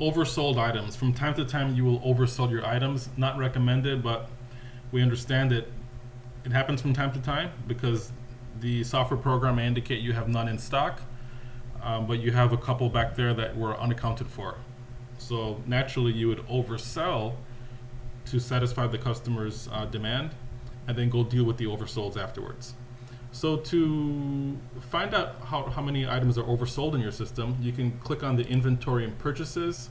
oversold items. From time to time you will oversold your items. Not recommended, but we understand it. It happens from time to time because the software program may indicate you have none in stock, but you have a couple back there that were unaccounted for. So naturally you would oversell to satisfy the customer's demand, and then go deal with the oversolds afterwards. So to find out how many items are oversold in your system, you can click on the inventory and purchases,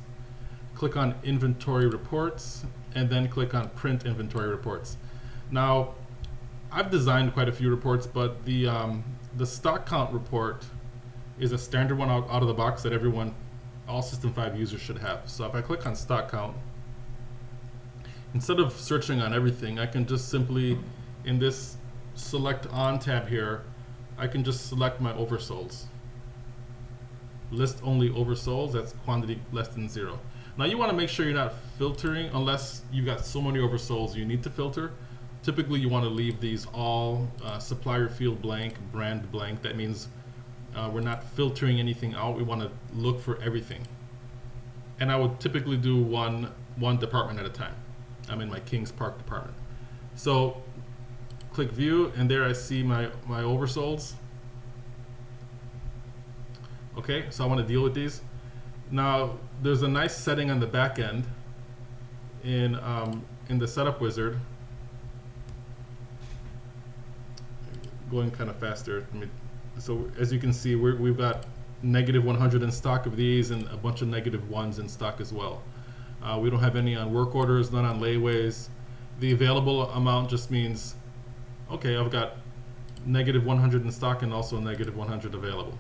click on inventory reports, and then click on print inventory reports. Now, I've designed quite a few reports, but the stock count report is a standard one out of the box that all System5 users should have. So if I click on stock count, instead of searching on everything, I can just simply, in this select on tab here, I can just select my oversolds. List only oversolds, that's quantity less than 0. Now you want to make sure you're not filtering unless you've got so many oversolds you need to filter. Typically you want to leave these all supplier field blank, brand blank. That means we're not filtering anything out. We want to look for everything. And I would typically do one department at a time. I'm in my Kings Park department. So click view, and there I see my oversolds. Okay, so I want to deal with these. Now there's a nice setting on the back end in the setup wizard. Going kind of faster. So as you can see, we've got -100 in stock of these and a bunch of -1s in stock as well. We don't have any on work orders, none on layaways. The available amount just means, okay, I've got -100 in stock and also -100 available.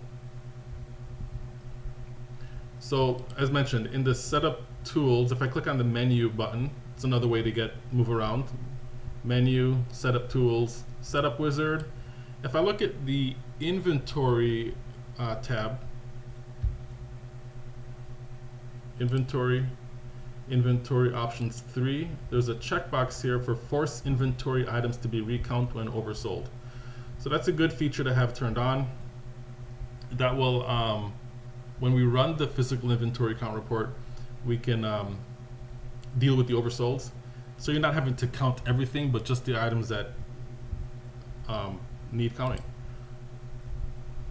So as mentioned, in the setup tools, if I click on the menu button, it's another way to move around. Menu, setup tools, setup wizard. If I look at the inventory tab, inventory options 3, there's a checkbox here for force inventory items to be recounted when oversold. So that's a good feature to have turned on. That will, when we run the physical inventory count report, we can deal with the oversolds. So you're not having to count everything, but just the items that need counting.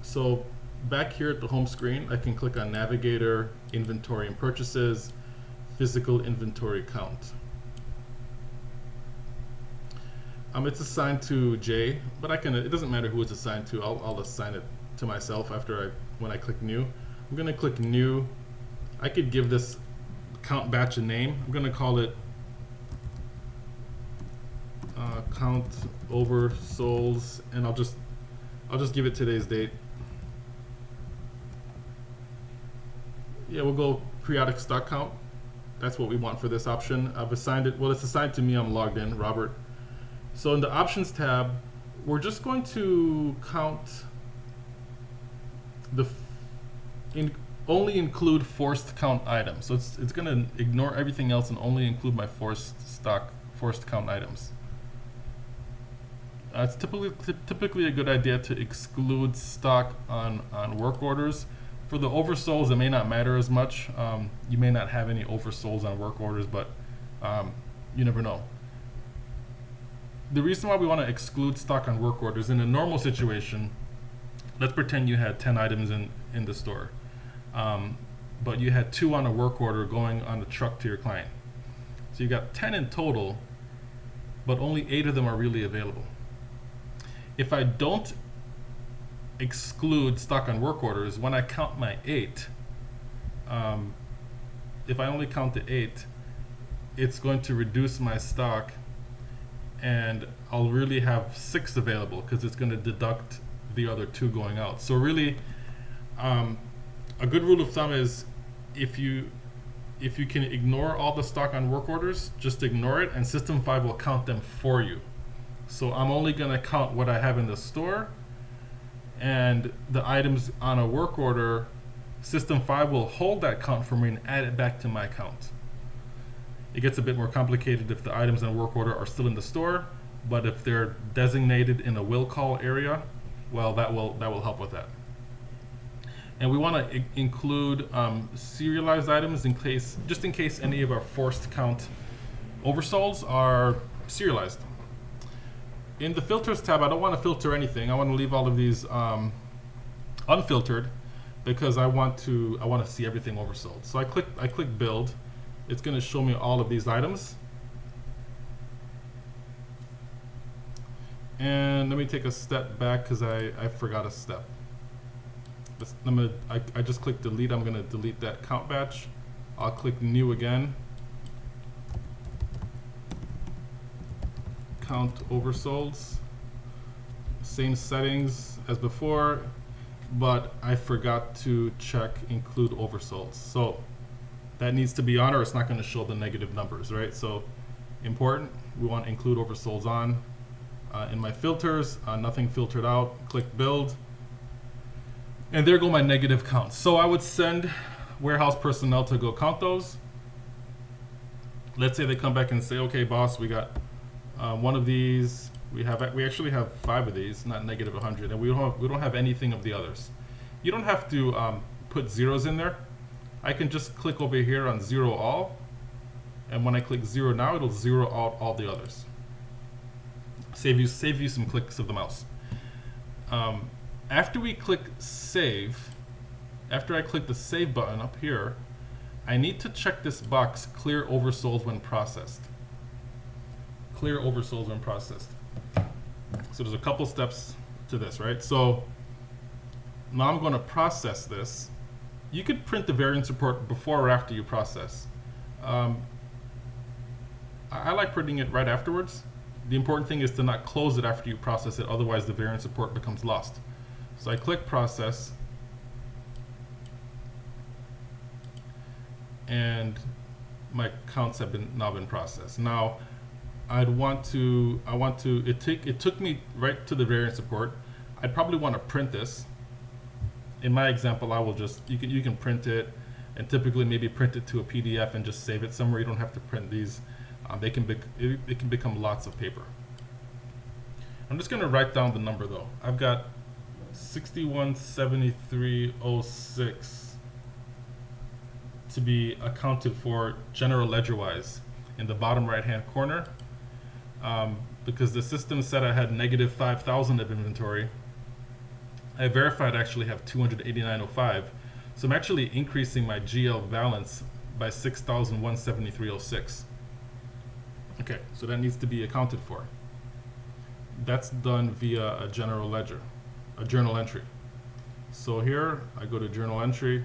So back here at the home screen, I can click on Navigator, Inventory and Purchases, Physical Inventory Count. It's assigned to J, but it doesn't matter who it's assigned to. I'll assign it to myself when I click New. I'm going to click New. I could give this count batch a name. I'm going to call it count oversolds, and I'll just give it today's date. Yeah, we'll go periodic stock count. That's what we want for this option. I've assigned it, well, it's assigned to me. I'm logged in, Robert. So in the options tab, we're just going to count only include forced count items. So it's going to ignore everything else and only include my forced count items. It's typically a good idea to exclude stock on work orders. For the oversolds, it may not matter as much. You may not have any oversolds on work orders, but you never know. The reason why we want to exclude stock on work orders, in a normal situation, let's pretend you had 10 items in the store, but you had 2 on a work order going on the truck to your client. So you got 10 in total, but only 8 of them are really available. If I don't exclude stock on work orders, when I count my 8, if I only count the 8, it's going to reduce my stock, and I'll really have 6 available because it's going to deduct the other 2 going out. So really, a good rule of thumb is if you can ignore all the stock on work orders, just ignore it, and System5 will count them for you. So I'm only going to count what I have in the store, and the items on a work order, System5 will hold that count for me and add it back to my count. It gets a bit more complicated if the items on a work order are still in the store, but if they're designated in a will call area, well, that will help with that. and we want to include serialized items just in case any of our forced count oversolds are serialized. In the filters tab, I don't want to filter anything. I want to leave all of these unfiltered because I want to see everything oversold. So I click build. It's going to show me all of these items. And let me take a step back because I forgot a step. I just clicked delete. I'm going to delete that count batch. I'll click new again. Count oversolds. Same settings as before, but I forgot to check include oversolds. So that needs to be on or it's not going to show the negative numbers, right? So important, we want to include oversolds on. In my filters, nothing filtered out, click build. And there go my negative counts. So I would send warehouse personnel to go count those. Let's say they come back and say, okay, boss, we got one of these. We actually have 5 of these, not negative 100, and we don't have anything of the others. You don't have to put zeros in there. I can just click over here on zero all, and when I click zero now, it'll zero out all the others. Save you some clicks of the mouse. After we click save, after I click the save button up here, I need to check this box, clear oversolds when processed. Clear oversolds when processed. So there's a couple steps to this, right? So now I'm going to process this. You could print the variance report before or after you process. I like printing it right afterwards. The important thing is to not close it after you process it, otherwise the variance report becomes lost. So I click process, and my counts have now been processed. Now it took me right to the variance report. I'd probably want to print this. In my example, I will just, you can print it, and typically maybe print it to a PDF and just save it somewhere. You don't have to print these. It can become lots of paper. I'm just going to write down the number though. I've got 617306 to be accounted for general ledger wise in the bottom right hand corner, because the system said I had negative 5,000 of inventory. I verified I actually have 289.05, so I'm actually increasing my GL balance by 6,173.06. Okay, so that needs to be accounted for. That's done via a general ledger, a journal entry. So here I go to journal entry,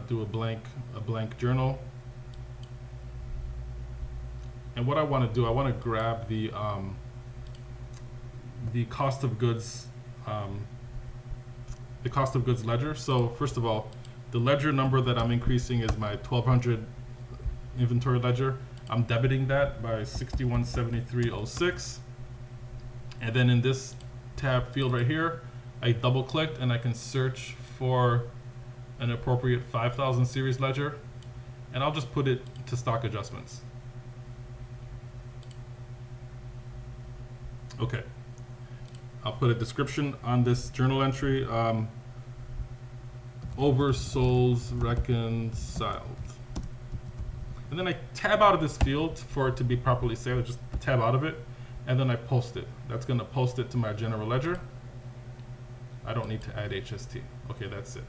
do a blank journal, and what I want to do, I want to grab the cost of goods, ledger. So first of all, the ledger number that I'm increasing is my 1200 inventory ledger. I'm debiting that by 6173.06, and then in this tab field right here, I double clicked and I can search for an appropriate 5,000 series ledger, and I'll just put it to stock adjustments. Okay, I'll put a description on this journal entry, Oversolds reconciled. And then I tab out of this field for it to be properly saved. I just tab out of it, and then I post it. That's going to post it to my general ledger. I don't need to add HST. Okay, that's it.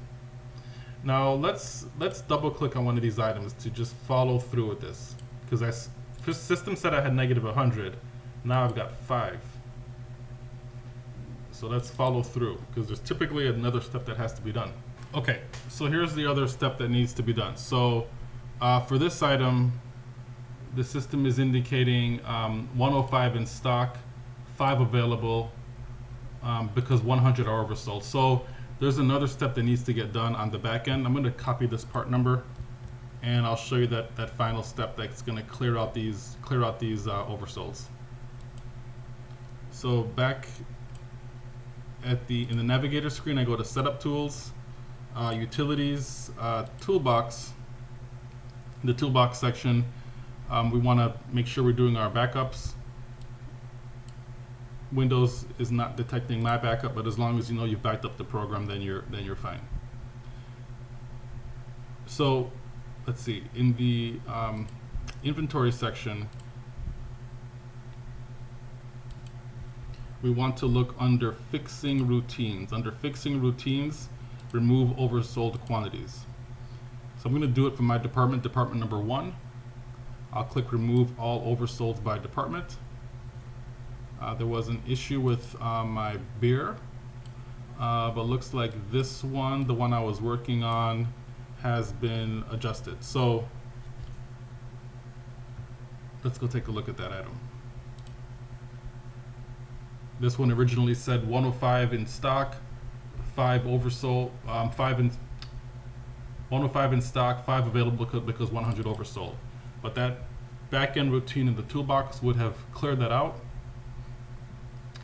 Now let's double click on one of these items to just follow through with this, because the system said I had negative 100. Now I've got 5. So let's follow through, because there's typically another step that has to be done. Okay, so here's the other step that needs to be done. So for this item, the system is indicating 105 in stock, 5 available, because 100 are oversold. So there's another step that needs to get done on the back end. I'm going to copy this part number, and I'll show you that final step that's going to clear out these oversolds. So back in the navigator screen, I go to Setup Tools, Utilities, Toolbox. The Toolbox section, we want to make sure we're doing our backups. Windows is not detecting my backup, but as long as you know you've backed up the program, then you're fine. So let's see, in the inventory section, we want to look under fixing routines. Under fixing routines, remove oversold quantities. So I'm going to do it for my department, department number 1. I'll click remove all oversolds by department. There was an issue with my beer, but looks like this one, the one I was working on, has been adjusted. So let's go take a look at that item. This one originally said 105 in stock, 5 oversold, 105 in stock, 5 available because 100 oversold. But that back-end routine in the toolbox would have cleared that out,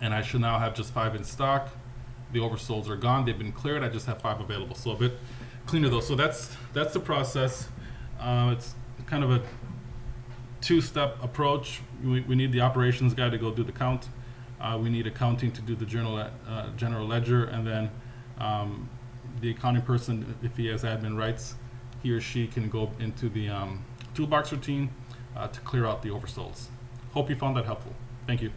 and I should now have just 5 in stock. The oversolds are gone; they've been cleared. I just have 5 available, so a bit cleaner though. So that's the process. It's kind of a 2-step approach. We need the operations guy to go do the count. We need accounting to do the general ledger, and then the accounting person, if he has admin rights, he or she can go into the toolbox routine to clear out the oversolds. Hope you found that helpful. Thank you.